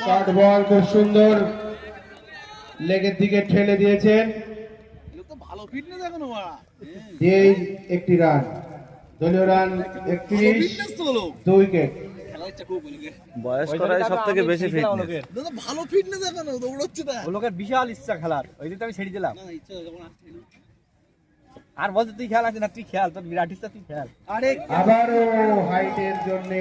Short ball খুব সুন্দর লেগের দিকে ঠেলে দিয়েছেন, দিয়েই একটি রান। দলীয় রান 31, 2 উইকেট। বয়স করাই সব থেকে বেশি ফিটনেস। ভালো ফিটনেস এখনো দৌড়চ্ছে না, লোকের বিশাল ইচ্ছা খেলার, ওই দিন আমি ছেড়ে দিলাম। আর বলতে তুই খেয়াল আছে না, তুই খেয়াল, তোর বিরাট ইচ্ছা, তুই খেয়াল। আরে আবারও হাইটের জন্য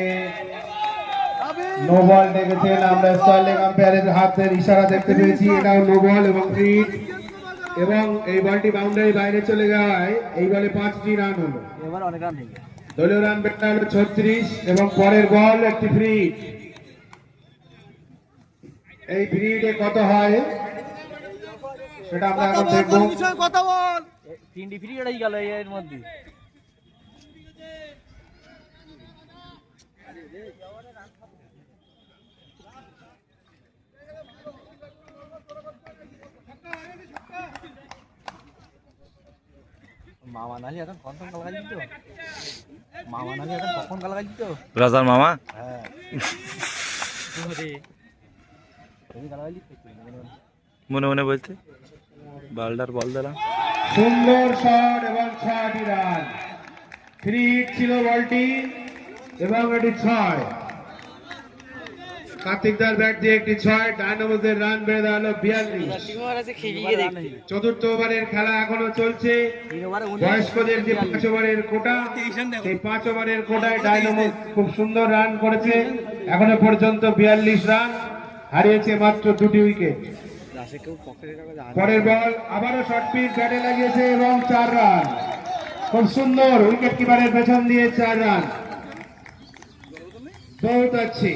নো বল ডেকেছেন। আমরা স্টলের আম্পায়ারের হাতের ইশারা দেখতে পেয়েছি, এটাও নো বল এবং ফ্রিড, এবং এই বলটি বাউন্ডারি বাইরে চলে যাওয়ায় এই বলে 5টি রান হলো। এবার অনেক রান হয়ে গেছে। দলীয় রান বেটা হলো 36 এবং পরের বল একটি ফ্রিড। এই ফ্রিডে কত হয় সেটা আমরা এখন দেখবো। কথা বল। তিনটি ফ্রি এটাই গেল এর মধ্যে। মামা নালি এখন কখন গাল গাল দিত, মামা নালি এখন কখন গাল গাল দিত। রাজার মামা হ্যাঁ তুমি গাল গাল দিত মনে মনে বলতে বালডার বল দিলাম। সুন্দর শট এবং 6টি রান। ফ্রিড ছিল বলটি এবং এটি 6। কার্তিকদার ব্যাট দিয়ে একটি 6, ডায়নামোসের রান বেড়ে দাঁড়ালো 42। চতুর্থ ওভারের খেলা এখনো চলছে। বয়স্কদের যে 5 ওভারের কোটা, সেই 5 ওভারের কোটায় ডায়নামোস খুব সুন্দর রান করেছে, এখনো পর্যন্ত 42 রান, হারিয়েছে মাত্র 2টি উইকেট। পরের বল আবারও শর্ট পিচ ব্যাটে লাগিয়েছে এবং 4 রান। খুব সুন্দর উইকেট কিপারের পেছন দিয়ে 4 রান। বহুত अच्छी।